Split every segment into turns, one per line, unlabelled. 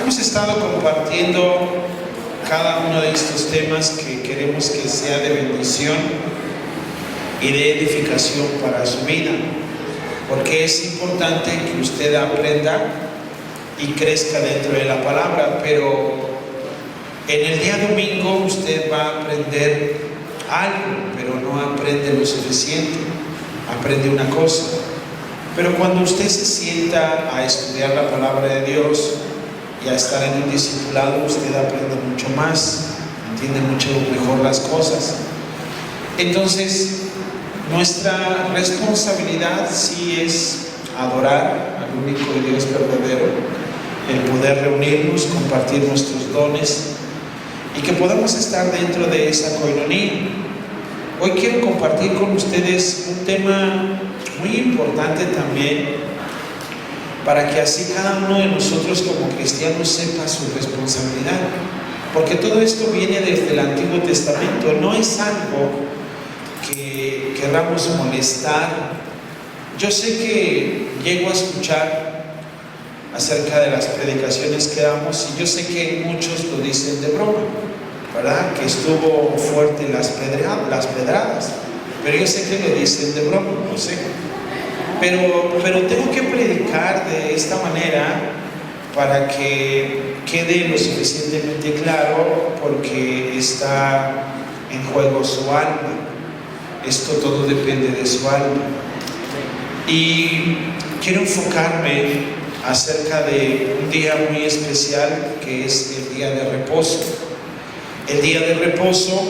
Hemos estado compartiendo cada uno de estos temas que queremos que sea de bendición y de edificación para su vida, porque es importante que usted aprenda y crezca dentro de la palabra, pero en el día domingo usted va a aprender algo, pero no aprende lo suficiente, aprende una cosa. Pero cuando usted se sienta a estudiar la palabra de Dios y a estar en un discipulado, usted aprende mucho más, entiende mucho mejor las cosas. Entonces, nuestra responsabilidad sí es adorar al único Dios verdadero, el poder reunirnos, compartir nuestros dones y que podamos estar dentro de esa coinonía. Hoy quiero compartir con ustedes un tema muy importante también, para que así cada uno de nosotros como cristianos sepa su responsabilidad, porque todo esto viene desde el Antiguo Testamento, no es algo que queramos molestar. Yo sé que llego a escuchar acerca de las predicaciones que damos y yo sé que muchos lo dicen de broma, ¿verdad? Que estuvo fuerte las pedradas, pero yo sé que lo dicen de broma, no sé. Pero tengo que predicar de esta manera para que quede lo suficientemente claro, porque está en juego su alma. Esto todo depende de su alma. Y quiero enfocarme acerca de un día muy especial que es el día de reposo. El día de reposo,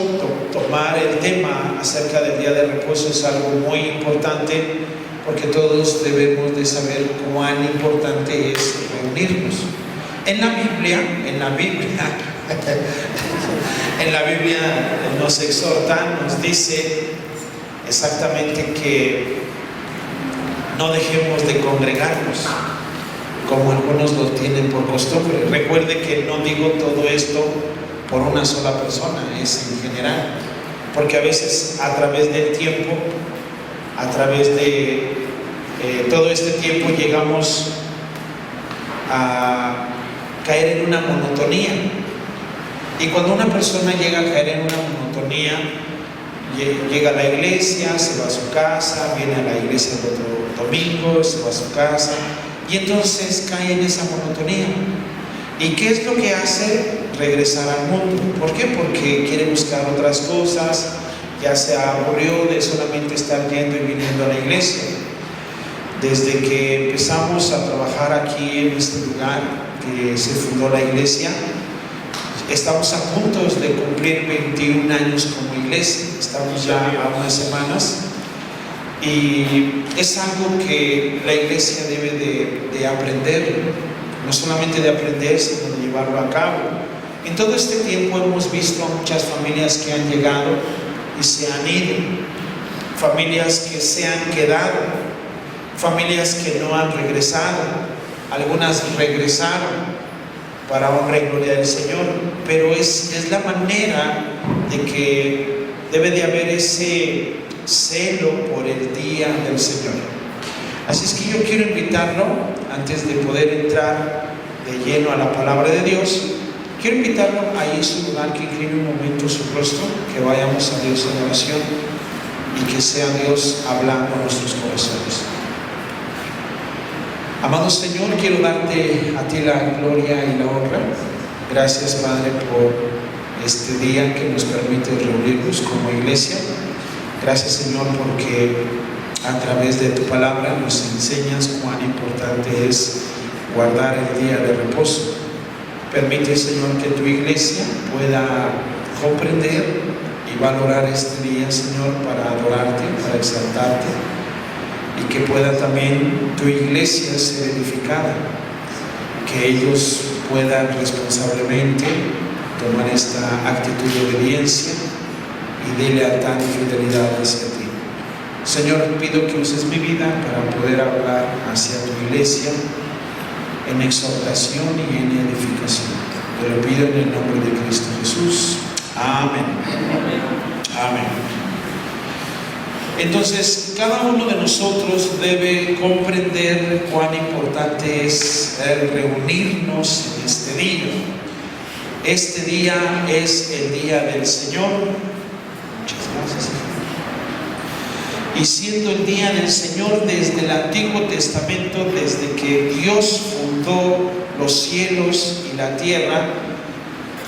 tomar el tema acerca del día de reposo es algo muy importante, porque todos debemos de saber cuán importante es reunirnos. En la Biblia nos exhorta, nos dice exactamente que no dejemos de congregarnos, como algunos lo tienen por costumbre. Recuerde que no digo todo esto por una sola persona, es en general, porque a veces a través del tiempo, a través de todo este tiempo llegamos a caer en una monotonía, y cuando una persona llega a caer en una monotonía, llega a la iglesia, se va a su casa, viene a la iglesia el otro domingo, se va a su casa, y entonces cae en esa monotonía. ¿Y qué es lo que hace? Regresar al mundo. ¿Por qué? Porque quiere buscar otras cosas, ya se aburrió de solamente estar yendo y viniendo a la iglesia. Desde que empezamos a trabajar aquí en este lugar, que se fundó la iglesia, estamos a punto de cumplir 21 años como iglesia. Estamos ya a unas semanas y es algo que la iglesia debe de aprender, no solamente de aprender, sino de llevarlo a cabo. En todo este tiempo hemos visto a muchas familias que han llegado y se han ido, familias que se han quedado, familias que no han regresado, algunas regresaron para honra y gloria del Señor, pero es la manera de que debe de haber ese celo por el día del Señor. Así es que yo quiero invitarlo, antes de poder entrar de lleno a la palabra de Dios, quiero invitarlo ahí en su lugar, que incline un momento su rostro, que vayamos a Dios en oración y que sea Dios hablando a nuestros corazones. Amado Señor, quiero darte a ti la gloria y la honra. Gracias, Padre, por este día que nos permite reunirnos como iglesia. Gracias, Señor, porque a través de tu palabra nos enseñas cuán importante es guardar el día de reposo. Permite, Señor, que tu iglesia pueda comprender y valorar este día, Señor, para adorarte, para exaltarte, y que pueda también tu iglesia ser edificada, que ellos puedan responsablemente tomar esta actitud de obediencia y de lealtad y fidelidad hacia ti. Señor, pido que uses mi vida para poder hablar hacia tu iglesia en exhortación y en edificación. Te lo pido en el nombre de Cristo Jesús. Amén. Amén. Entonces, cada uno de nosotros debe comprender cuán importante es el reunirnos en este este día. Este día es el día del Señor. Muchas gracias. Y siendo el día del Señor desde el Antiguo Testamento, desde que Dios fundó los cielos y la tierra,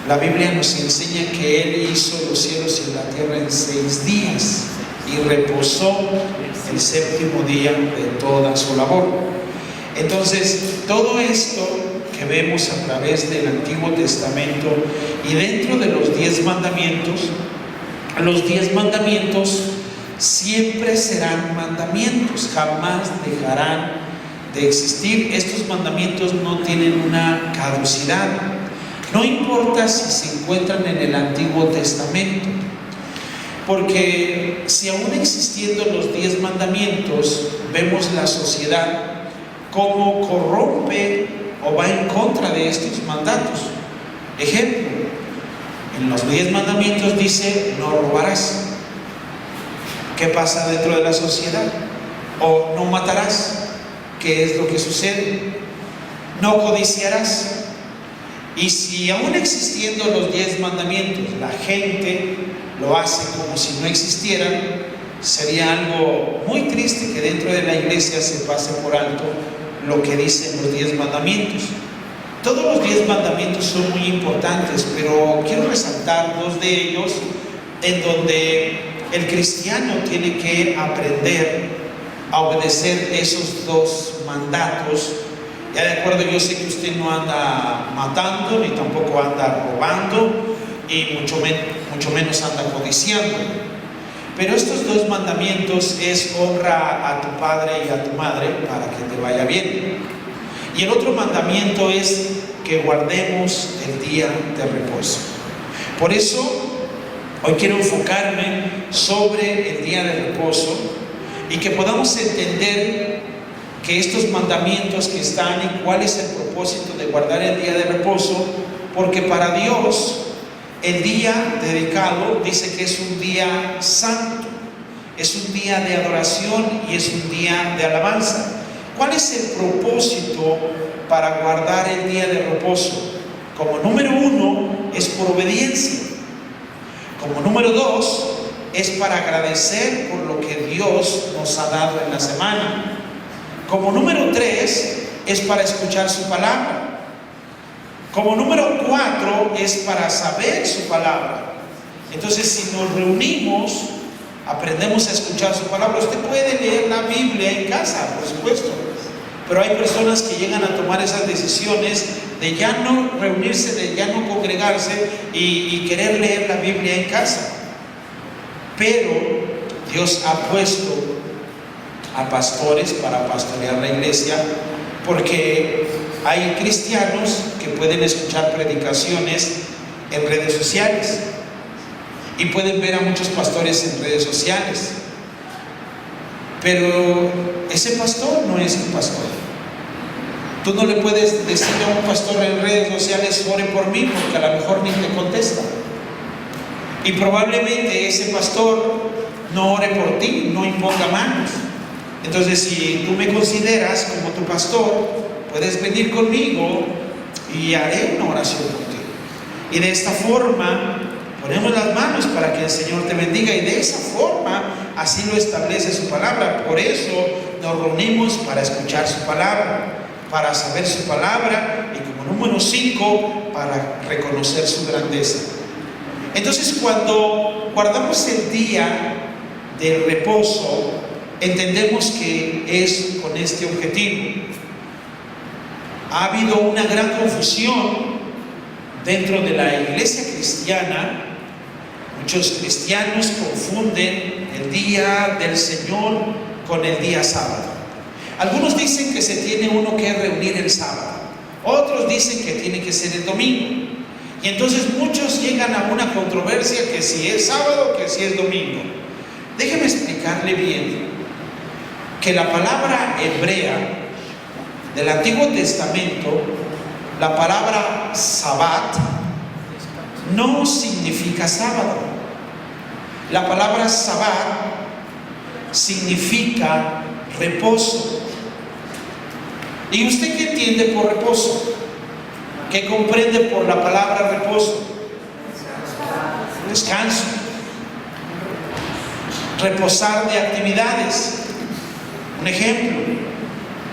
la Biblia nos enseña que Él hizo los cielos y la tierra en 6 días y reposó el séptimo día de toda su labor. Entonces, todo esto que vemos a través del Antiguo Testamento y dentro de los 10 mandamientos, los 10 mandamientos siempre serán mandamientos, jamás dejarán de existir. Estos mandamientos no tienen una caducidad. No importa si se encuentran en el Antiguo Testamento, porque si aún existiendo los 10 mandamientos, vemos la sociedad cómo corrompe o va en contra de estos mandatos. Ejemplo, en los 10 mandamientos dice: no robarás. ¿Qué pasa dentro de la sociedad? O no matarás. ¿Qué es lo que sucede? No codiciarás. Y si aún existiendo los 10 mandamientos, la gente lo hace como si no existieran, sería algo muy triste que dentro de la iglesia se pase por alto lo que dicen los 10 mandamientos. Todos los 10 mandamientos son muy importantes, pero quiero resaltar 2 de ellos en donde el cristiano tiene que aprender a obedecer esos 2 mandatos. Ya de acuerdo, yo sé que usted no anda matando, ni tampoco anda robando, y mucho menos anda codiciando. Pero estos 2 mandamientos es: honra a tu padre y a tu madre para que te vaya bien. Y el otro mandamiento es que guardemos el día de reposo. Por eso, hoy quiero enfocarme sobre el día de reposo y que podamos entender que estos mandamientos que están y cuál es el propósito de guardar el día de reposo, porque para Dios el día dedicado dice que es un día santo, es un día de adoración y es un día de alabanza. ¿Cuál es el propósito para guardar el día de reposo? Como número 1 es por obediencia. Como número 2 es para agradecer por lo que Dios nos ha dado en la semana. Como número 3 es para escuchar su palabra. Como número 4 es para saber su palabra. Entonces, si nos reunimos, aprendemos a escuchar su palabra. Usted puede leer la Biblia en casa, por supuesto, pero hay personas que llegan a tomar esas decisiones de ya no reunirse, de ya no congregarse y querer leer la Biblia en casa. Pero Dios ha puesto a pastores para pastorear la iglesia, porque hay cristianos que pueden escuchar predicaciones en redes sociales y pueden ver a muchos pastores en redes sociales, pero ese pastor no es tu pastor. Tú no le puedes decir a un pastor en redes sociales: ore por mí, porque a lo mejor ni te contesta, y probablemente ese pastor no ore por ti, no imponga manos. Entonces, si tú me consideras como tu pastor, puedes venir conmigo y haré una oración por ti. Y de esta forma ponemos las manos para que el Señor te bendiga, y de esa forma así lo establece su palabra. Por eso nos reunimos para escuchar su palabra, para saber su palabra, y como número 5, para reconocer su grandeza. Entonces, cuando guardamos el día del reposo, entendemos que es con este objetivo. Ha habido una gran confusión dentro de la iglesia cristiana. Muchos cristianos confunden el día del Señor con el día sábado. Algunos dicen que se tiene uno que reunir el sábado, otros dicen que tiene que ser el domingo, y entonces muchos llegan a una controversia que si es sábado, que si es domingo. Déjeme explicarle bien que la palabra hebrea del Antiguo Testamento, la palabra Sabbat, no significa sábado. La palabra Sabbat significa reposo. ¿Y usted qué entiende por reposo? ¿Qué comprende por la palabra reposo? Descanso. Reposar de actividades. Un ejemplo,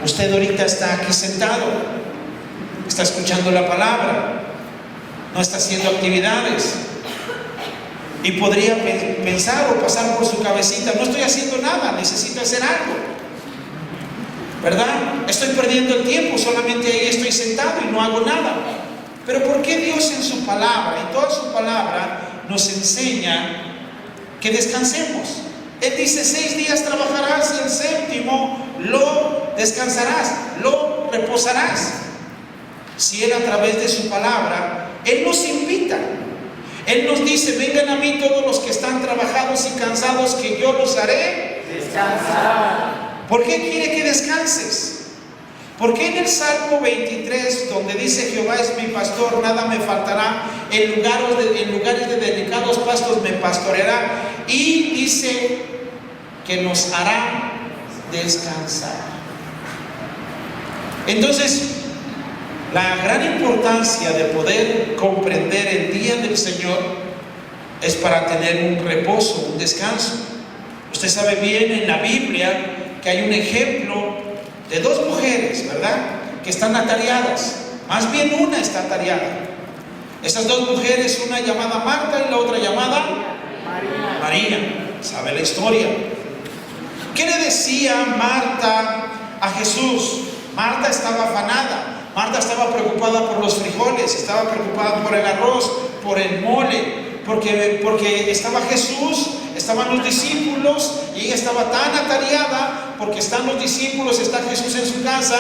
usted ahorita está aquí sentado, está escuchando la palabra, no está haciendo actividades, y podría pensar o pasar por su cabecita: no estoy haciendo nada, necesito hacer algo, ¿verdad? Estoy perdiendo el tiempo, solamente ahí estoy sentado y no hago nada. Pero ¿por qué Dios en su palabra, en toda su palabra, nos enseña que descansemos? Él dice: 6 días trabajarás y el séptimo lo descansarás, lo reposarás. Si Él, a través de su palabra, Él nos invita, Él nos dice: vengan a mí todos los que están trabajados y cansados, que yo los haré descansar. ¿Por qué quiere que descanses? Porque en el Salmo 23, donde dice: Jehová es mi pastor, nada me faltará, en lugares de delicados pastos me pastoreará, y dice que nos hará descansar. Entonces, la gran importancia de poder comprender el día del Señor es para tener un reposo, un descanso. Usted sabe bien en la Biblia que hay un ejemplo de 2 mujeres, ¿verdad?, que están atareadas. Más bien una está atareada. Esas 2 mujeres, una llamada Marta y la otra llamada María. ¿Sabe la historia? ¿Qué le decía Marta a Jesús? Marta estaba afanada, Marta estaba preocupada por los frijoles, estaba preocupada por el arroz, por el mole, porque estaba Jesús, estaban los discípulos, y ella estaba tan atareada porque están los discípulos, está Jesús en su casa,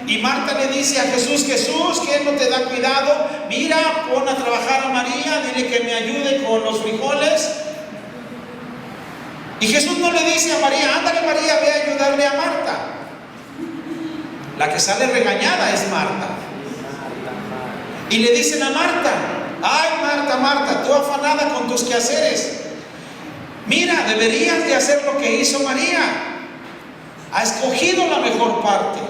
y Marta le dice a Jesús: Jesús, ¿qué no te da cuidado? Mira, pon a trabajar a María, dile que me ayude con los frijoles. Y Jesús no le dice a María: ándale María, ve a ayudarle a Marta. La que sale regañada es Marta. Y le dicen a Marta: ay Marta, Marta, tú afanada con tus quehaceres, mira, deberías de hacer lo que hizo María, ha escogido la mejor parte.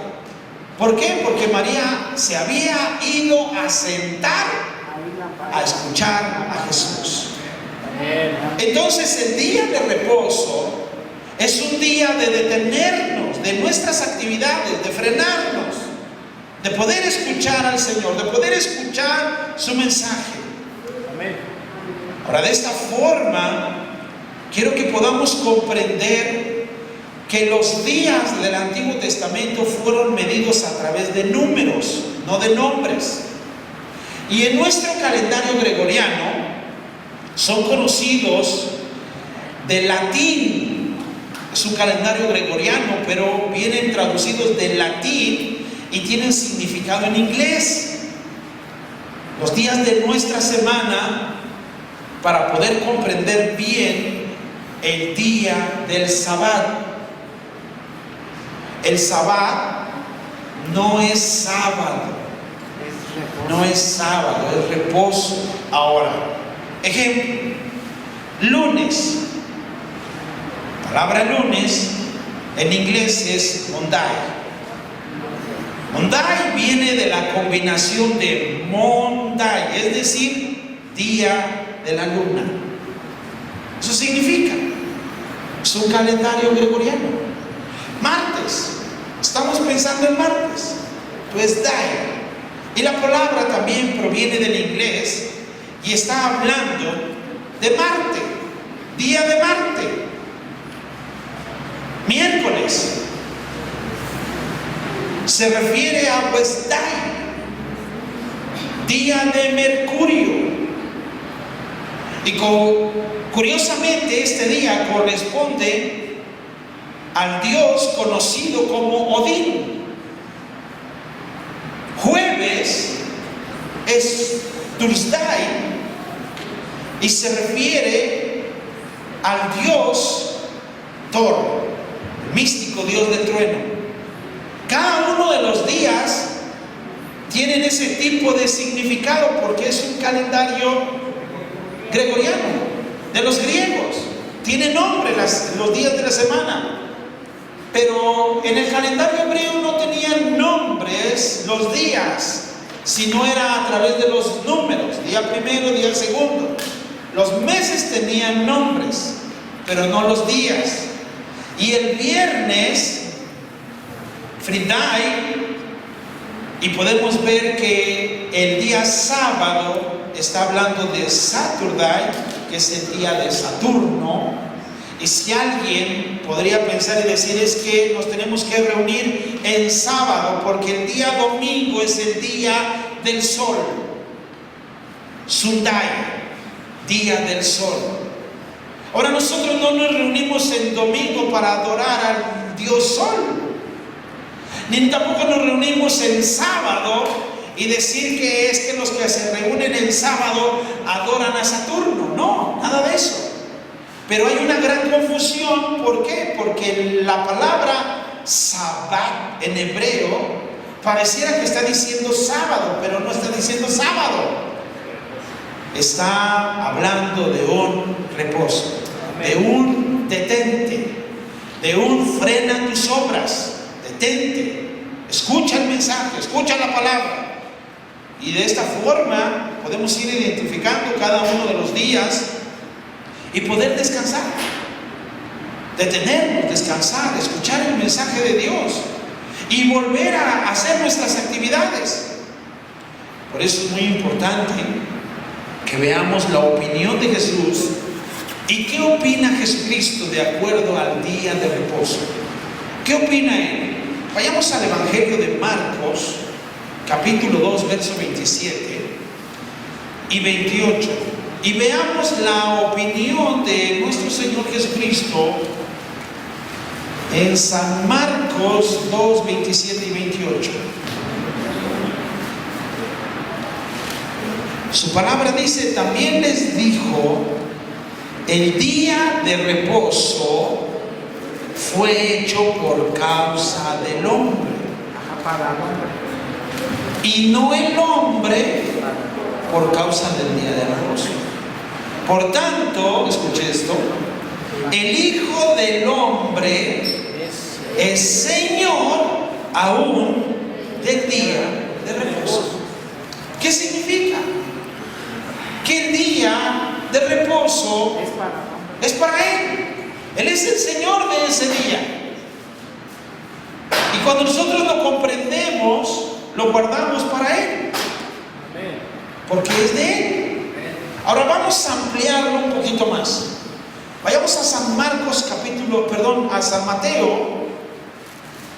¿Por qué? Porque María se había ido a sentar a escuchar a Jesús. Entonces, el día de reposo es un día de detenernos de nuestras actividades, de frenarnos, de poder escuchar al Señor, de poder escuchar su mensaje. Ahora, de esta forma, quiero que podamos comprender que los días del Antiguo Testamento fueron medidos a través de números, no de nombres. Y en nuestro calendario gregoriano son conocidos del latín. Es un calendario gregoriano, pero vienen traducidos del latín y tienen significado en inglés. Los días de nuestra semana, para poder comprender bien el día del Sabbat. El Sabbat no es sábado, no es sábado, es reposo. Ahora, ejemplo, lunes. La palabra lunes en inglés es Monday. Monday viene de la combinación de Monday, es decir, día de la luna. Eso significa, es un calendario gregoriano. Martes, estamos pensando en martes, pues day. Y la palabra también proviene del inglés y está hablando de Marte, día de Marte. Miércoles se refiere a Wednesday, día de Mercurio. Y curiosamente este día corresponde al dios conocido como Odín. Jueves es Thursday y se refiere al dios Thor, el místico dios del trueno. Cada uno de los días tienen ese tipo de significado porque es un calendario gregoriano de los griegos. Tiene nombre los días de la semana, pero en el calendario hebreo no tenían nombres los días, sino era a través de los números, día primero, día segundo. Los meses tenían nombres, pero no los días. Y el viernes, Friday, y podemos ver que el día sábado está hablando de Saturday, que es el día de Saturno. Y si alguien podría pensar y decir, es que nos tenemos que reunir en sábado, porque el día domingo es el día del sol. Sunday, día del sol. Ahora nosotros no nos reunimos el domingo para adorar al Dios Sol, ni tampoco nos reunimos el sábado y decir que es que los que se reúnen el sábado adoran a Saturno. No, nada de eso. Pero hay una gran confusión. ¿Por qué? Porque la palabra Sabbat en hebreo pareciera que está diciendo sábado, pero no está diciendo sábado. Está hablando de un reposo, de un detente, de un frena tus obras, detente, escucha el mensaje, escucha la palabra. Y de esta forma podemos ir identificando cada uno de los días y poder descansar, detenernos, descansar, escuchar el mensaje de Dios y volver a hacer nuestras actividades. Por eso es muy importante que veamos la opinión de Jesús y qué opina Jesucristo de acuerdo al día de reposo. ¿Qué opina Él? Vayamos al Evangelio de Marcos, capítulo 2, verso 27 y 28. Y veamos la opinión de nuestro Señor Jesucristo en San Marcos 2, 27 y 28. Su palabra dice, también les dijo, el día de reposo fue hecho por causa del hombre, y no el hombre por causa del día de reposo. Por tanto, escuche esto, el Hijo del Hombre es Señor aún del día de reposo. ¿Qué significa? Que el día de reposo es para Él. Él es el Señor de ese día. Y cuando nosotros lo comprendemos, lo guardamos para Él, porque es de Él. Ahora vamos a ampliarlo un poquito más. Vayamos a San a San Mateo,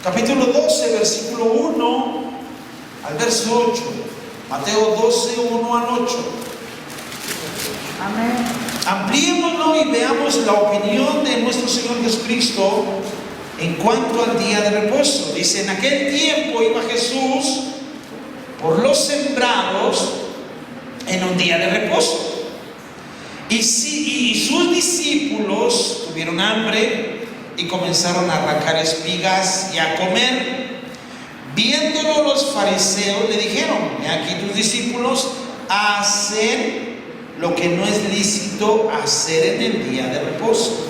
capítulo 12, versículo 1 al verso 8. Mateo 12, 1 al 8.
Amén.
Ampliémoslo y veamos la opinión de nuestro Señor Jesucristo en cuanto al día de reposo. Dice, en aquel tiempo iba Jesús por los sembrados en un día de reposo. Y sus discípulos tuvieron hambre y comenzaron a arrancar espigas y a comer. Viéndolo los fariseos le dijeron, he aquí tus discípulos hacen lo que no es lícito hacer en el día de reposo.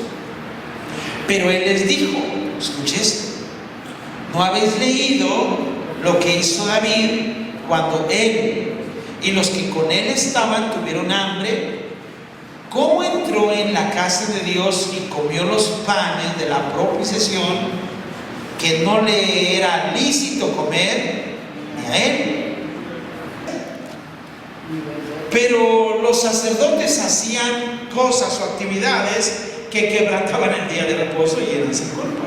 Pero él les dijo, escuche esto, ¿no habéis leído lo que hizo David cuando él y los que con él estaban tuvieron hambre? ¿Cómo entró en la casa de Dios y comió los panes de la propiciación que no le era lícito comer ni a él? Pero los sacerdotes hacían cosas o actividades que quebrantaban el día de reposo y eran sin culpa.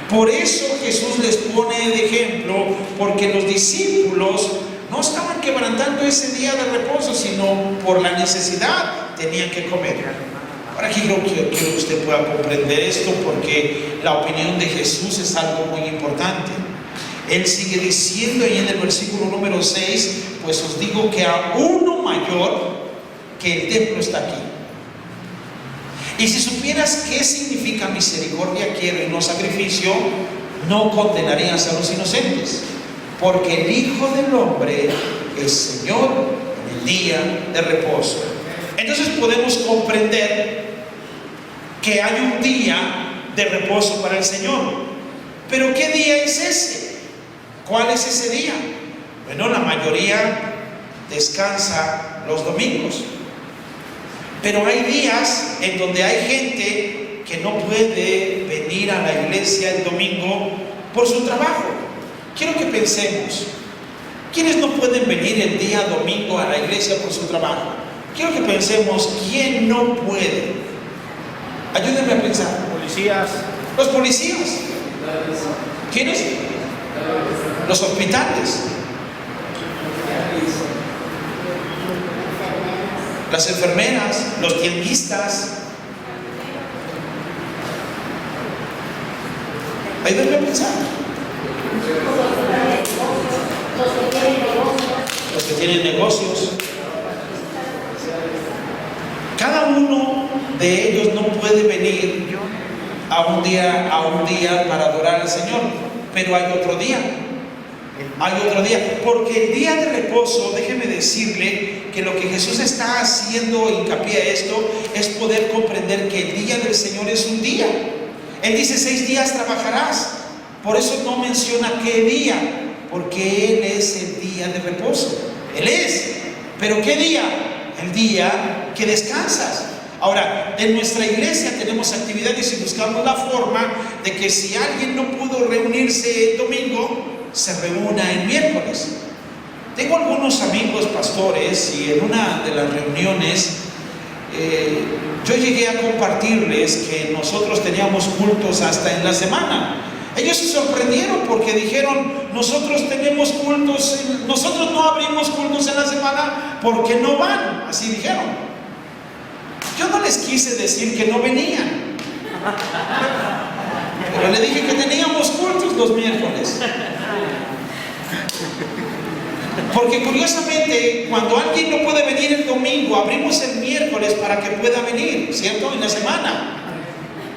Por eso Jesús les pone de ejemplo, porque los discípulos no estaban quebrantando ese día de reposo, sino por la necesidad tenían que comer. Ahora aquí quiero que usted pueda comprender esto, porque la opinión de Jesús es algo muy importante. Él sigue diciendo ahí en el versículo número 6, pues os digo que a uno mayor que el templo está aquí. Y si supieras qué significa misericordia quiero y no sacrificio, no condenarías a los inocentes, porque el Hijo del Hombre es Señor en el día de reposo. Entonces podemos comprender que hay un día de reposo para el Señor. Pero ¿qué día es ese? ¿Cuál es ese día? Bueno, la mayoría descansa los domingos, pero hay días en donde hay gente que no puede venir a la iglesia el domingo por su trabajo. Quiero que pensemos, ¿quiénes no pueden venir el día domingo a la iglesia por su trabajo? Quiero que pensemos, ¿quién no puede? Ayúdenme a pensar.
Policías.
Los policías. ¿Quiénes? Los hospitales. Las enfermeras, los tianguistas. Ayúdenme a pensar. Los que tienen negocios. Cada uno de ellos no puede venir a un día para adorar al Señor, pero hay otro día. Porque el día de reposo, déjeme decirle que lo que Jesús está haciendo hincapié a esto es poder comprender que el día del Señor es un día. Él dice 6 días trabajarás, por eso no menciona qué día, porque Él es el día de reposo. Él es, pero ¿qué día? El día que descansas. Ahora, en nuestra iglesia tenemos actividades y buscamos la forma de que si alguien no pudo reunirse el domingo, se reúna el miércoles. Tengo algunos amigos pastores y en una de las reuniones yo llegué a compartirles que nosotros teníamos cultos hasta en la semana. Ellos se sorprendieron porque dijeron, nosotros tenemos cultos, nosotros no abrimos cultos en la semana porque no van, así dijeron. Yo no les quise decir que no venían, pero le dije que teníamos cultos los miércoles. Porque curiosamente, cuando alguien no puede venir el domingo, abrimos el miércoles para que pueda venir, ¿cierto? En la semana.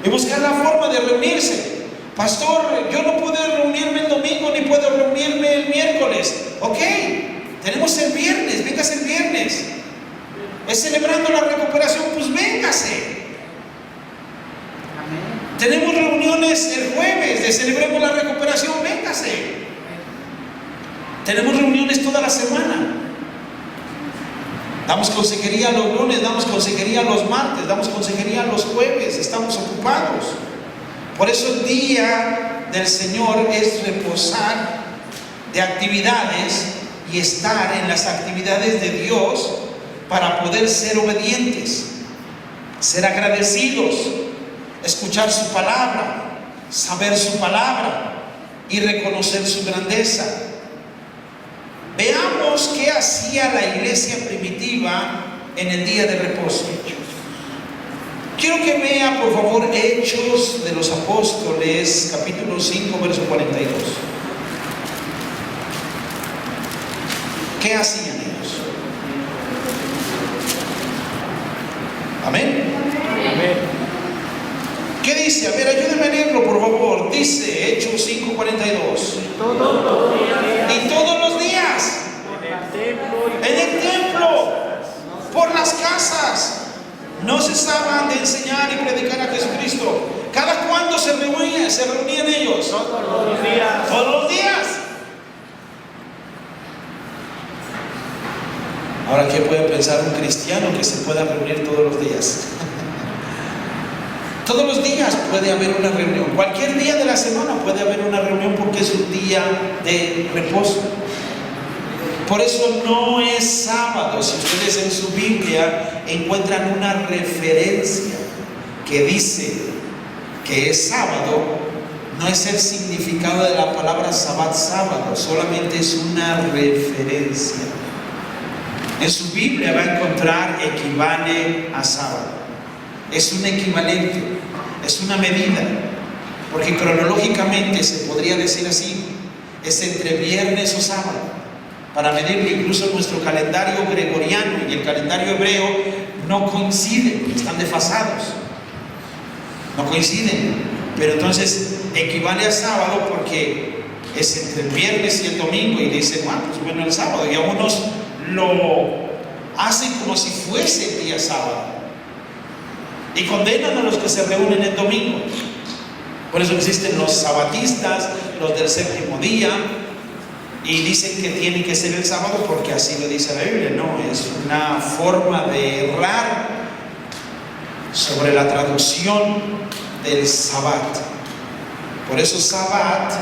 Y buscar la forma de reunirse. Pastor, yo no puedo reunirme el domingo ni puedo reunirme el miércoles. Ok, tenemos el viernes, véngase el viernes. Es celebrando la recuperación, pues véngase. Tenemos reuniones el jueves de celebremos la recuperación, véngase. Tenemos reuniones toda la semana. Damos consejería los lunes, damos consejería los martes, damos consejería los jueves, estamos ocupados. Por eso el día del Señor es reposar de actividades y estar en las actividades de Dios para poder ser obedientes, ser agradecidos, escuchar su palabra, saber su palabra y reconocer su grandeza. Veamos qué hacía la iglesia primitiva en el día de reposo. Quiero que vea por favor Hechos de los Apóstoles, capítulo 5, verso 42. ¿Qué hacían ellos? Amén.
Amén.
¿Qué dice? A ver, ayúdenme a leerlo por favor. Dice Hechos 5, 42. Y todos los días en el templo, por las casas, no cesaban de enseñar y predicar a Jesucristo. ¿Cada cuándo se reunían ellos?
Todos los días.
Todos los días. Ahora, ¿qué puede pensar un cristiano que se pueda reunir todos los días? Todos los días puede haber una reunión. Cualquier día de la semana puede haber una reunión porque es un día de reposo. Por eso no es sábado. Si ustedes en su Biblia encuentran una referencia que dice que es sábado, no es el significado de la palabra sabbat, sábado, solamente es una referencia. En su Biblia va a encontrar equivale a sábado. Es un equivalente, es una medida, porque cronológicamente se podría decir así, es entre viernes o sábado. Para medirlo, incluso nuestro calendario gregoriano y el calendario hebreo no coinciden, están desfasados, no coinciden, pero entonces equivale a sábado porque es entre el viernes y el domingo y dicen, pues bueno, el sábado, y algunos lo hacen como si fuese el día sábado y condenan a los que se reúnen el domingo. Por eso existen los sabatistas, los del séptimo día. y dicen que tiene que ser el sábado porque así lo dice la Biblia. No, es una forma de errar sobre la traducción del Sabbat. Por eso Sabbat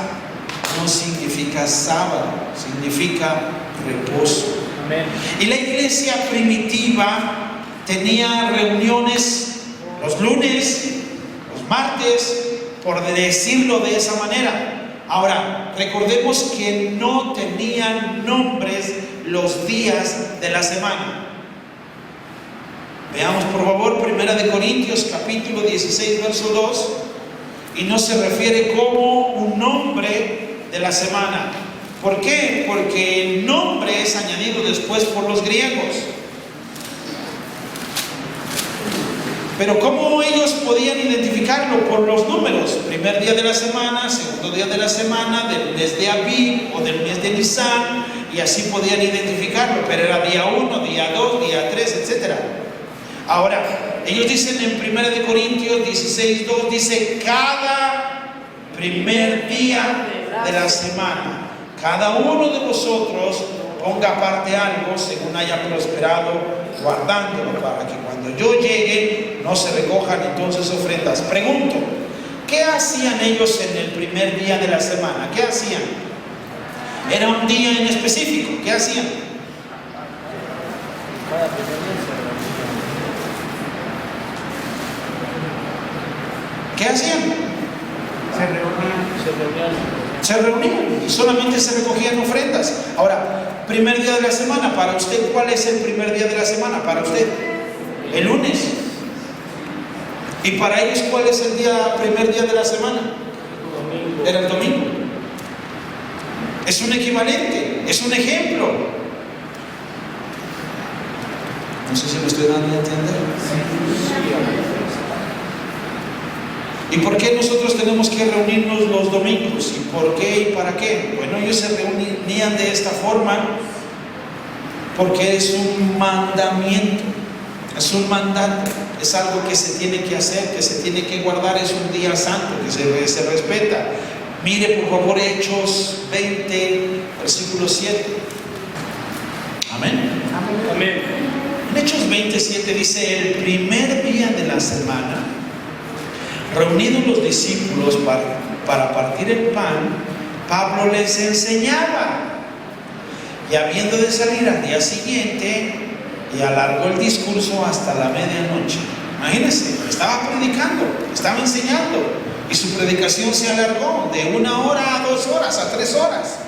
no significa sábado, significa reposo.
Amén.
Y la iglesia primitiva tenía reuniones los lunes, los martes, por decirlo de esa manera. Ahora, recordemos que no tenían nombres los días de la semana. Veamos por favor 1 Corintios capítulo 16 verso 2, y no se refiere como un nombre de la semana. ¿Por qué? Porque el nombre es añadido después por los griegos. Pero ¿cómo ellos podían identificarlo? Por los números. Primer día de la semana, segundo día de la semana, del mes de Abib o del mes de Nisan, y así podían identificarlo. Pero era día 1, día 2, día 3, etc. Ahora, ellos dicen en 1 Corintios 16, 2, dice cada primer día de la semana. Cada uno de vosotros ponga aparte algo según haya prosperado, guardándolo para que cuando yo llegue no se recojan entonces ofrendas. Pregunto, ¿qué hacían ellos en el primer día de la semana? ¿Qué hacían? Era un día en específico. ¿Qué hacían? ¿Qué hacían? Se reunían y solamente se recogían ofrendas. Ahora, primer día de la semana, para usted, ¿cuál es el primer día de la semana? Para usted, el lunes. ¿Y para ellos cuál es el primer día de la semana? Era el domingo. Es un equivalente, es un ejemplo. No sé si me estoy dando a entender. ¿Y por qué nosotros tenemos que reunirnos los domingos? ¿Y por qué y para qué? Bueno, ellos se reunían de esta forma porque es un mandamiento, es un mandato, es algo que se tiene que hacer, que se tiene que guardar, es un día santo, que se respeta. Mire por favor Hechos 20, versículo 7. Amén.
Amén.
En Hechos 27 dice, el primer día de la semana, reunidos los discípulos para partir el pan, Pablo les enseñaba. Y habiendo de salir al día siguiente, y alargó el discurso hasta la medianoche. Imagínense, estaba predicando, estaba enseñando, y su predicación se alargó de 1 hora a 2 horas, a 3 horas.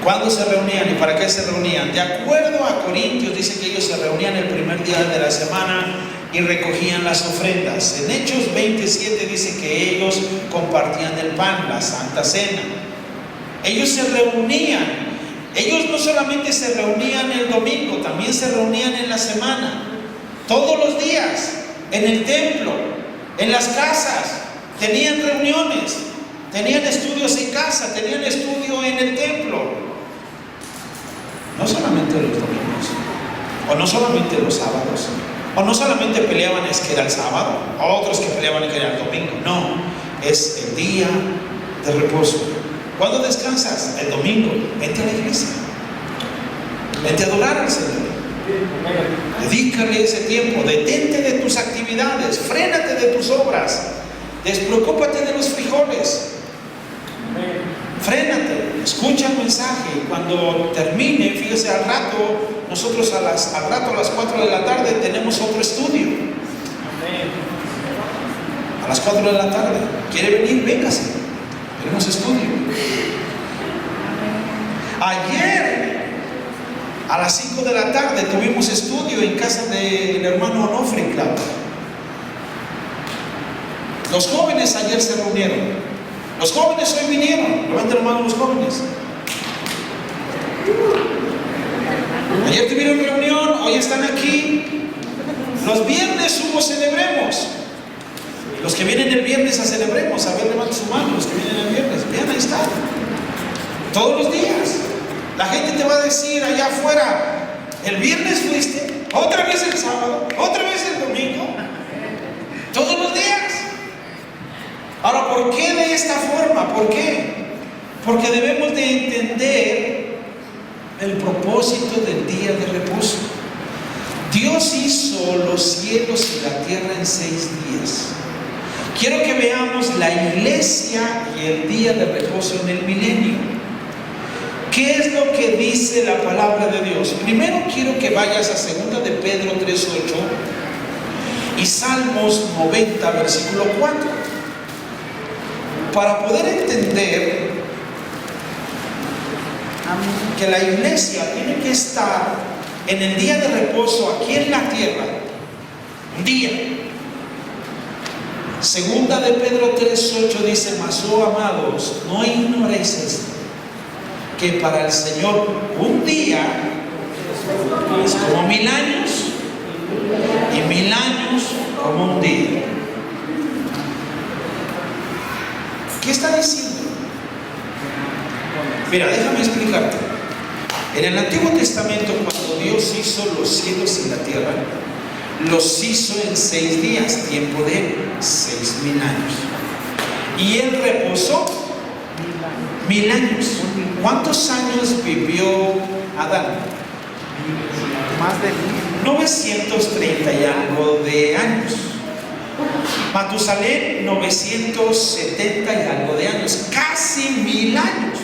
¿Cuándo se reunían y para qué se reunían? De acuerdo a Corintios, dice que ellos se reunían el primer día de la semana y recogían las ofrendas. En Hechos 27 dice que ellos compartían el pan, la Santa Cena. Ellos se reunían. Ellos no solamente se reunían el domingo, también se reunían en la semana. Todos los días, en el templo, en las casas, tenían reuniones. Tenían estudios en casa, tenían estudio en el templo. No solamente los domingos, o no solamente los sábados, o no solamente peleaban es que era el sábado, otros que peleaban que era el domingo. No, es el día de reposo. ¿Cuándo descansas? El domingo. Vente a la iglesia, vente a adorar al Señor. Dedícale ese tiempo, detente de tus actividades, frénate de tus obras, despreocúpate de los frijoles. Frénate, escucha el mensaje y cuando termine, fíjese, al rato, nosotros a las 4 de la tarde tenemos otro estudio. A las 4 de la tarde, ¿quiere venir? Véngase, tenemos estudio. Ayer, a las 5 de la tarde, tuvimos estudio en casa del hermano Onofre, claro. Los jóvenes ayer se reunieron. Los jóvenes hoy vinieron. Levanten la mano los jóvenes. Ayer tuvieron reunión, hoy están aquí. Los viernes hubo celebremos. Los que vienen el viernes a celebremos, a ver, levanten su mano. Los que vienen el viernes, vean, ahí está. Todos los días. La gente te va a decir allá afuera, el viernes fuiste, otra vez el sábado, otra vez el domingo. Todos los días. Ahora, ¿por qué de esta forma? ¿Por qué? Porque debemos de entender el propósito del día de reposo. Dios hizo los cielos y la tierra en 6 días. Quiero que veamos la iglesia y el día de reposo en el milenio. ¿Qué es lo que dice la palabra de Dios? Primero quiero que vayas a 2 de Pedro 3:8 y Salmos 90, versículo 4. Para poder entender que la iglesia tiene que estar en el día de reposo aquí en la tierra, un día. 2 de Pedro 3:8 dice: mas, oh amados, no ignoréis esto, que para el Señor un día es como 1000 años, y 1000 años como un día. ¿Qué está diciendo? Mira, déjame explicarte. En el Antiguo Testamento, cuando Dios hizo los cielos y la tierra, los hizo en 6 días, tiempo de 6000 años. Y Él reposó 1000 años. ¿Cuántos años vivió Adán?
Más de
930 y algo de años. Matusalén, 970 y algo de años. Casi 1000 años.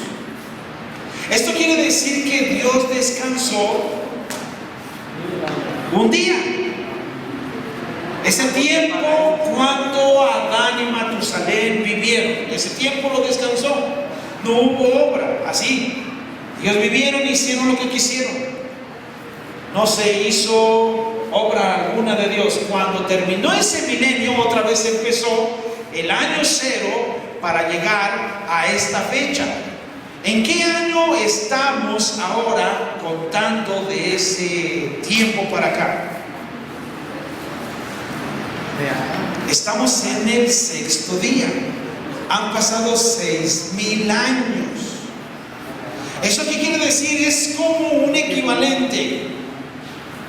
Esto quiere decir que Dios descansó un día. Ese tiempo cuando Adán y Matusalén vivieron, ese tiempo lo descansó. No hubo obra, así. Ellos vivieron y hicieron lo que quisieron. No se hizo obra alguna de Dios. Cuando terminó ese milenio, otra vez empezó el año 0 para llegar a esta fecha. ¿En qué año estamos ahora contando de ese tiempo para acá? Estamos en el 6º día. Han pasado 6000 años. ¿Eso qué quiere decir? Es como un equivalente.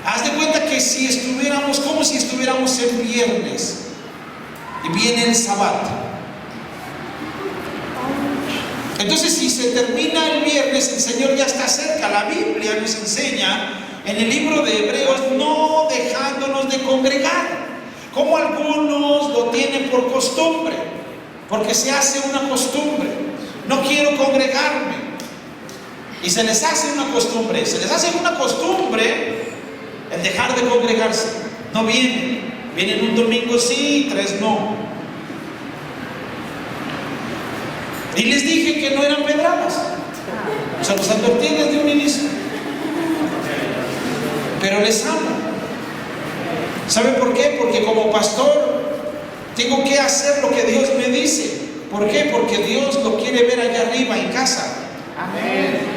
Haz de cuenta que si estuviéramos, como si estuviéramos en viernes y viene el sábado. Entonces, si se termina el viernes, el Señor ya está cerca. La Biblia nos enseña en el libro de Hebreos, no dejándonos de congregar, como algunos lo tienen por costumbre, porque se hace una costumbre. No quiero congregarme. Y se les hace una costumbre. Se les hace una costumbre el dejar de congregarse. No vienen. Vienen un domingo sí, 3 no. Y les dije que no eran pedradas. O sea, los advertí desde un inicio. Pero les amo. ¿Sabe por qué? Porque como pastor tengo que hacer lo que Dios me dice. ¿Por qué? Porque Dios lo quiere ver allá arriba en casa.
Amén.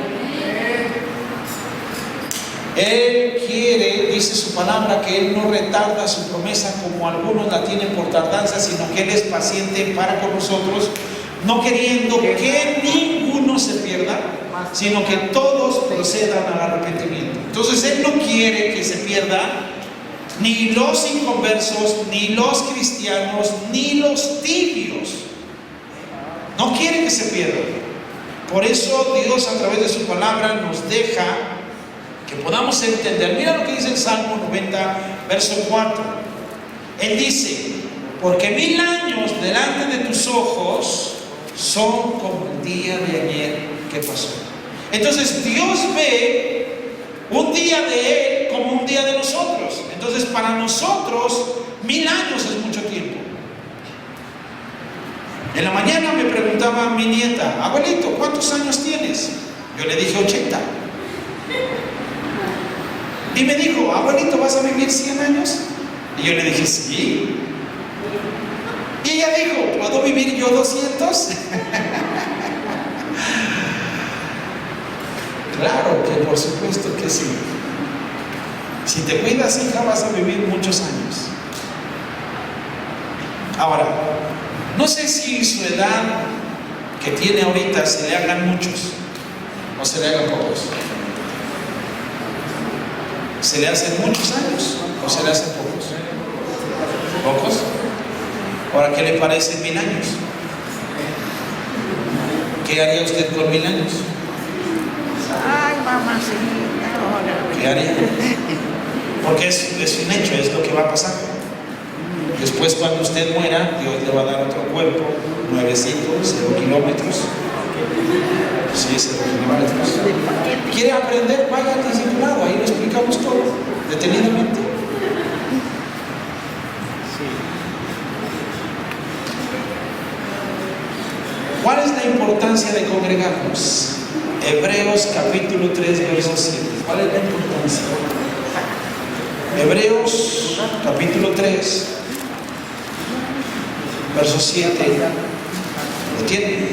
Él quiere, dice su palabra, que Él no retarda su promesa como algunos la tienen por tardanza, sino que Él es paciente para con nosotros, no queriendo que ninguno se pierda, sino que todos procedan al arrepentimiento. Entonces Él no quiere que se pierda ni los inconversos, ni los cristianos, ni los tibios. No quiere que se pierdan. Por eso Dios, a través de su palabra, nos deja que podamos entender. Mira lo que dice el Salmo 90, verso 4. Él dice: porque 1000 años delante de tus ojos son como el día de ayer que pasó. Entonces Dios ve un día de Él como un día de nosotros. Entonces para nosotros 1000 años es mucho tiempo. En la mañana me preguntaba mi nieta: abuelito, ¿cuántos años tienes? Yo le dije 80. Y me dijo: abuelito, ¿vas a vivir 100 años? Y yo le dije: sí. Y ella dijo: ¿puedo vivir yo 200? Claro que por supuesto que sí. Si te cuidas, hija, vas a vivir muchos años. Ahora, no sé si su edad que tiene ahorita se le hagan muchos o se le hagan pocos. ¿Se le hacen muchos años o se le hacen pocos? ¿Pocos? Ahora, ¿qué le parecen 1000 años? ¿Qué haría usted con 1000 años?
Ay, mamacita, ahora.
¿Qué haría? Porque es un hecho, es lo que va a pasar. Después, cuando usted muera, Dios le va a dar otro cuerpo, nuevecito, 0 kilómetros. Sí, 0 kilómetros. ¿Quiere aprender? Vaya al discipulado, ahí lo explicamos todo, detenidamente. ¿Cuál es la importancia de congregarnos? Hebreos capítulo 3, verso 7. ¿Cuál es la importancia? Hebreos capítulo 3, verso 7. ¿Lo tienen?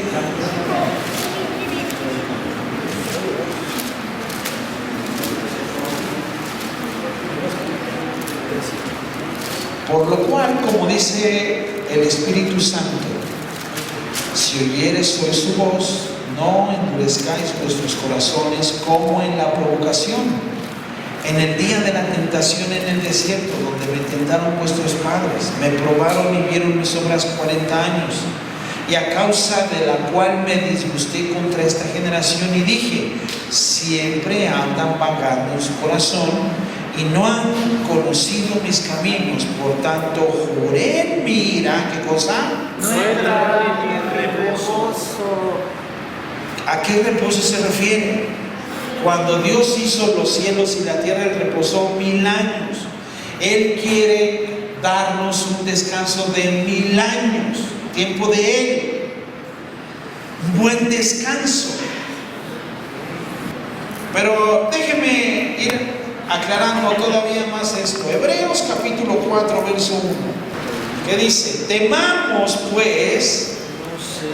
Por lo cual, como dice el Espíritu Santo, si oyeres hoy su voz, no endurezcáis vuestros corazones como en la provocación, en el día de la tentación en el desierto, donde me tentaron vuestros padres, me probaron y vieron mis obras 40 años, y a causa de la cual me disgusté contra esta generación y dije, siempre andan vagando en su corazón y no han conocido mis caminos, por tanto juré, mira, ¿qué cosa?
No entrará en mi reposo.
¿A qué reposo se refiere? Cuando Dios hizo los cielos y la tierra, Él reposó 1000 años. Él quiere darnos un descanso de 1000 años, tiempo de Él, un buen descanso. Pero déjeme ir aclarando todavía más esto. Hebreos capítulo 4, verso 1, que dice, temamos pues,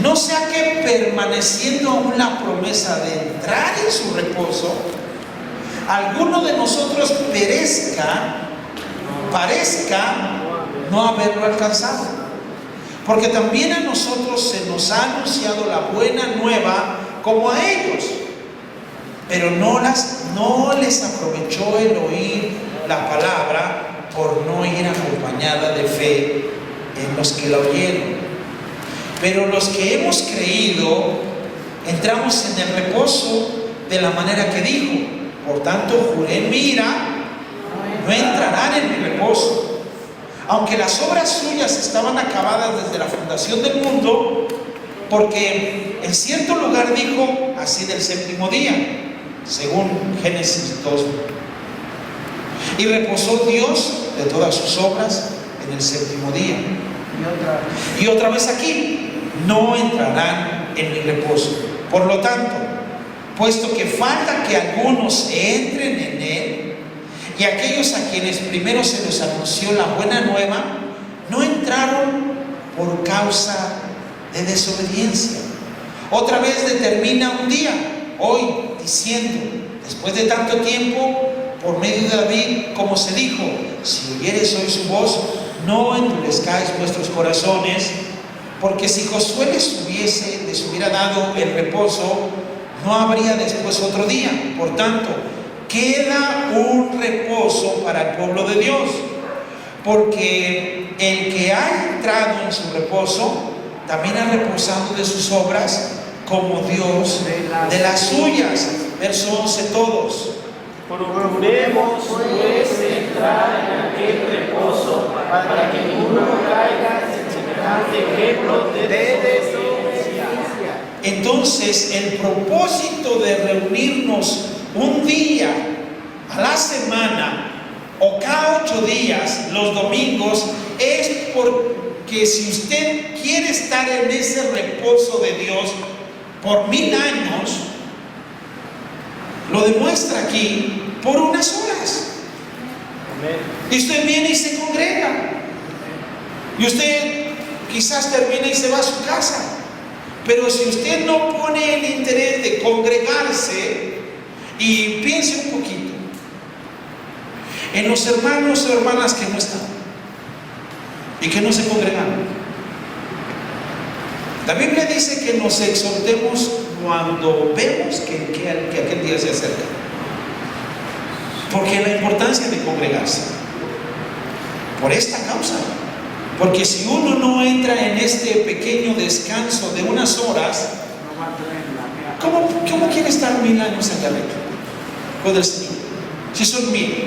no sea que permaneciendo aún la promesa de entrar en su reposo, alguno de nosotros parezca no haberlo alcanzado. Porque también a nosotros se nos ha anunciado la buena nueva como a ellos, pero no les aprovechó el oír la palabra por no ir acompañada de fe en los que la oyeron. Pero los que hemos creído entramos en el reposo de la manera que dijo. Por tanto, juré, mira, no entrarán en mi reposo. Aunque las obras suyas estaban acabadas desde la fundación del mundo, porque en cierto lugar dijo así del séptimo día, según Génesis 2. Y reposó Dios de todas sus obras en el séptimo día. Y otra vez aquí, no entrarán en mi reposo. Por lo tanto, puesto que falta que algunos entren en él, y aquellos a quienes primero se les anunció la buena nueva, no entraron por causa de desobediencia. Otra vez determina un día, hoy, diciendo, después de tanto tiempo, por medio de David, como se dijo, si oyeres hoy su voz, no endurezcáis vuestros corazones, porque si Josué les hubiera dado el reposo, no habría después otro día. Por tanto, queda un reposo para el pueblo de Dios, porque el que ha entrado en su reposo, también ha reposado de sus obras, como Dios de las suyas. Verso 11 todos.
Procuremos pues entrar en aquel reposo, para que ninguno caiga en semejante ejemplo de desobediencia.
Entonces, el propósito de reunirnos un día a la semana o cada 8 días, los domingos, es porque si usted quiere estar en ese reposo de Dios por 1000 años, lo demuestra aquí por unas horas. Y usted viene y se congrega, y usted quizás termina y se va a su casa. Pero si usted no pone el interés de congregarse, y piense un poquito en los hermanos o hermanas que no están y que no se congregan. La Biblia dice que nos exhortemos cuando vemos que aquel día se acerca. Porque la importancia de congregarse, por esta causa, Porque si uno no entra en este pequeño descanso de unas horas, ¿cómo quiere estar 1000 años allá arriba con el Señor? Si son 1000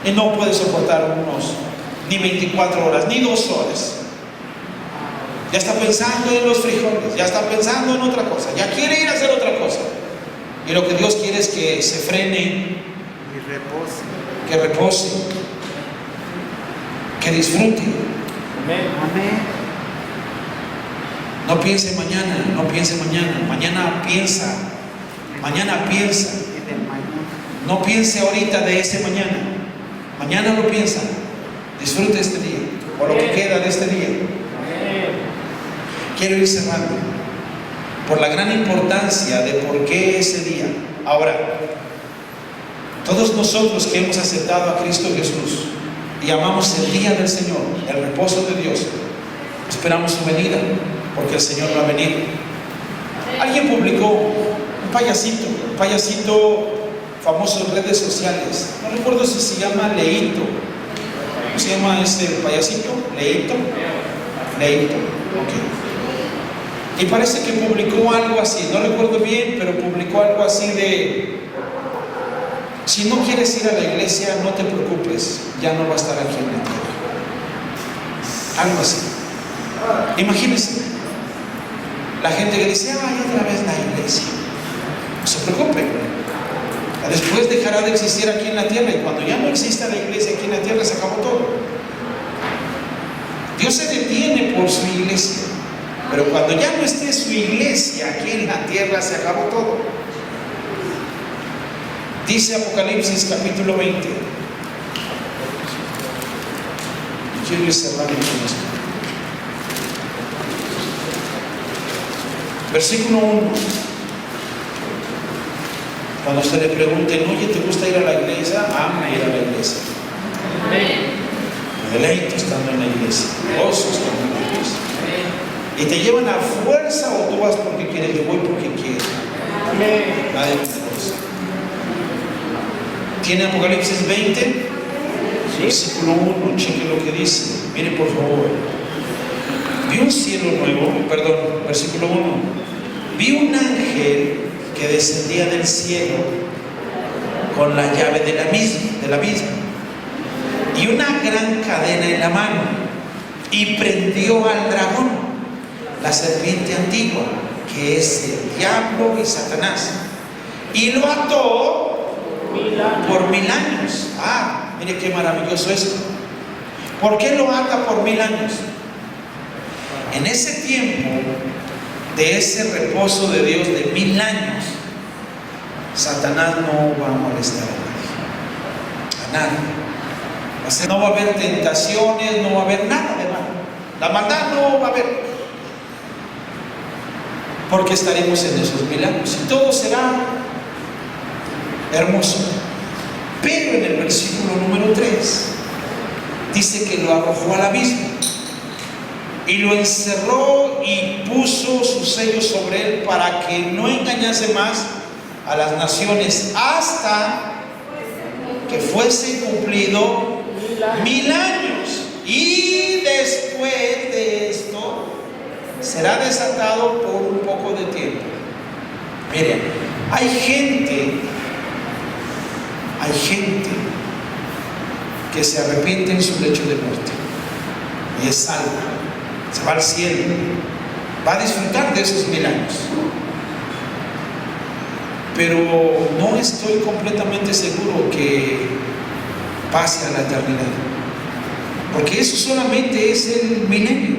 y no puede soportar ni 24 horas, ni 2 horas. Ya está pensando en los frijoles, ya está pensando en otra cosa, ya quiere ir a hacer otra cosa. Y lo que Dios quiere es que se frene
Y repose.
que repose, que disfrute.
Amén. Amén.
No piense mañana, no piense mañana. Mañana piensa. Mañana piensa.
Y del mañana.
No piense ahorita de ese mañana. Mañana lo piensa. Disfrute este día, o lo que queda de este día. Quiero ir cerrando por la gran importancia de por qué ese día. Ahora, todos nosotros que hemos aceptado a Cristo Jesús y amamos el día del Señor, el reposo de Dios, esperamos su venida, porque el Señor va a venir. Alguien publicó un payasito famoso en redes sociales. No recuerdo si se llama Leito. ¿Cómo se llama ese payasito? Leito. Ok. Y parece que publicó algo así, no recuerdo bien, pero publicó algo así de: si no quieres ir a la iglesia, no te preocupes, ya no va a estar aquí en la tierra. Algo así. Imagínense, la gente que dice: ay, otra vez la iglesia. No se preocupen, después dejará de existir aquí en la tierra, y cuando ya no exista la iglesia aquí en la tierra, se acabó todo. Dios se detiene por su iglesia, pero cuando ya no esté su iglesia aquí en la tierra, se acabó todo. Dice Apocalipsis capítulo 20. Quiero ir cerrando con esto. Versículo 1. Cuando usted le pregunten: oye, ¿te gusta ir a la iglesia? Ama ir a la iglesia. Me deleito estando en la iglesia. Gozo estando en la iglesia. Y te llevan a fuerza, o tú vas porque quieres. Yo voy porque quiero. Nadie me conoce. ¿Tiene Apocalipsis 20? Sí. Versículo 1, cheque lo que dice. Mire por favor. Vi un cielo nuevo, versículo 1. Vi un ángel que descendía del cielo con la llave del abismo y una gran cadena en la mano, y prendió al dragón, la serpiente antigua, que es el diablo y Satanás, y lo ató por 1000 años. Mire qué maravilloso esto. ¿Por qué lo ata por 1000 años? En ese tiempo de ese reposo de Dios de 1000 años, Satanás no va a molestar a nadie. No va a haber tentaciones, no va a haber nada de malo. La maldad no va a haber, porque estaremos en esos 1000 años y todo será hermoso. Pero en el versículo número 3 dice que lo arrojó al abismo y lo encerró y puso sus sellos sobre él, para que no engañase más a las naciones hasta que fuese cumplido 1000 años. Y después de esto será desatado por un poco de tiempo. Miren, hay gente que se arrepiente en su lecho de muerte y es salvo, se va al cielo, va a disfrutar de esos 1000 años. Pero no estoy completamente seguro que pase a la eternidad, porque eso solamente es el milenio.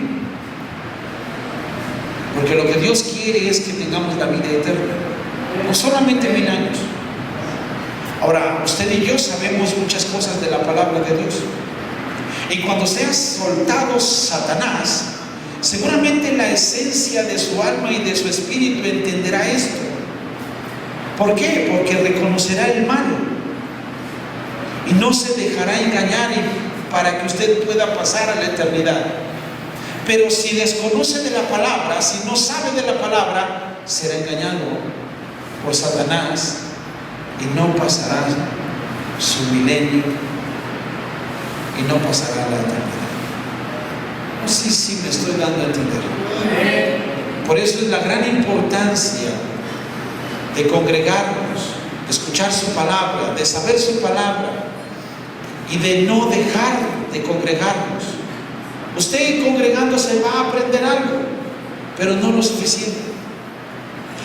Porque lo que Dios quiere es que tengamos la vida eterna, no solamente 1000 años. Ahora, usted y yo sabemos muchas cosas de la palabra de Dios, y cuando sea soltado Satanás, seguramente la esencia de su alma y de su espíritu entenderá esto. ¿Por qué? Porque reconocerá el malo y no se dejará engañar para que usted pueda pasar a la eternidad. Pero si desconoce de la palabra, si no sabe de la palabra, será engañado por Satanás y no pasará su milenio y no pasará a la eternidad. Sí, me estoy dando a entender. Por eso es la gran importancia de congregarnos, de escuchar su palabra, de saber su palabra y de no dejar de congregarnos. Usted congregándose va a aprender algo, pero no lo suficiente.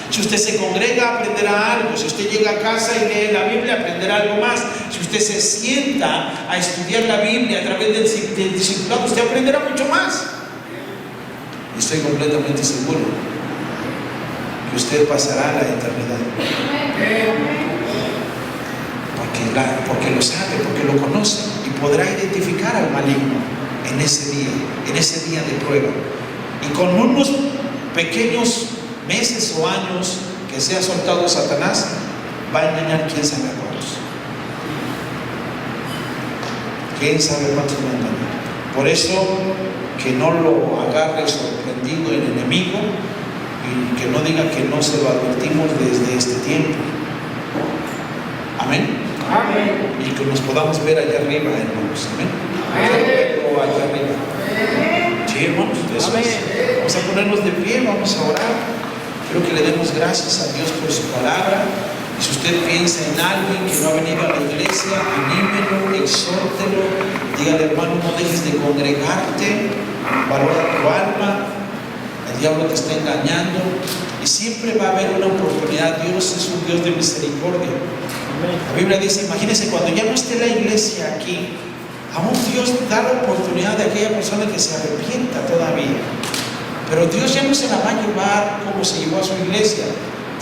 Si usted se congrega, aprenderá algo. Si usted llega a casa y lee la Biblia, aprenderá algo más. Si usted se sienta a estudiar la Biblia a través del discipulado, usted aprenderá mucho más. Y estoy completamente seguro que usted pasará la eternidad. Porque lo sabe, porque lo conoce y podrá identificar al maligno en ese día de prueba. Y con unos pequeños meses o años que sea soltado Satanás, va a engañar quién sabe a cuántos. Quién sabe cuántos va a engañar. Por eso, que no lo agarre sorprendido el enemigo y que no diga que no se lo advertimos desde este tiempo. Amén.
Amén.
Y que nos podamos ver allá arriba, hermanos. Amén. O allá arriba. Sí, hermanos. Eso es. Vamos a ponernos de pie, vamos a orar. Quiero que le demos gracias a Dios por su palabra. Y si usted piensa en alguien que no ha venido a la iglesia, anímelo, exhórtelo. Dígale, hermano, no dejes de congregarte. Valora tu alma. El diablo te está engañando. Y siempre va a haber una oportunidad. Dios es un Dios de misericordia. La Biblia dice, imagínense, cuando ya no esté la iglesia aquí, aún Dios da la oportunidad de aquella persona que se arrepienta todavía. Pero Dios ya no se la va a llevar como se llevó a su iglesia.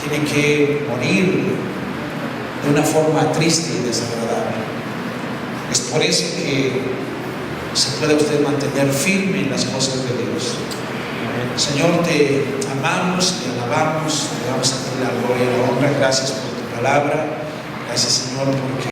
Tiene que morir de una forma triste y desagradable. Es por eso que se puede usted mantener firme en las cosas de Dios. Señor, te amamos, te alabamos, te damos a ti la gloria y la honra. Gracias por tu palabra. Gracias, Señor, porque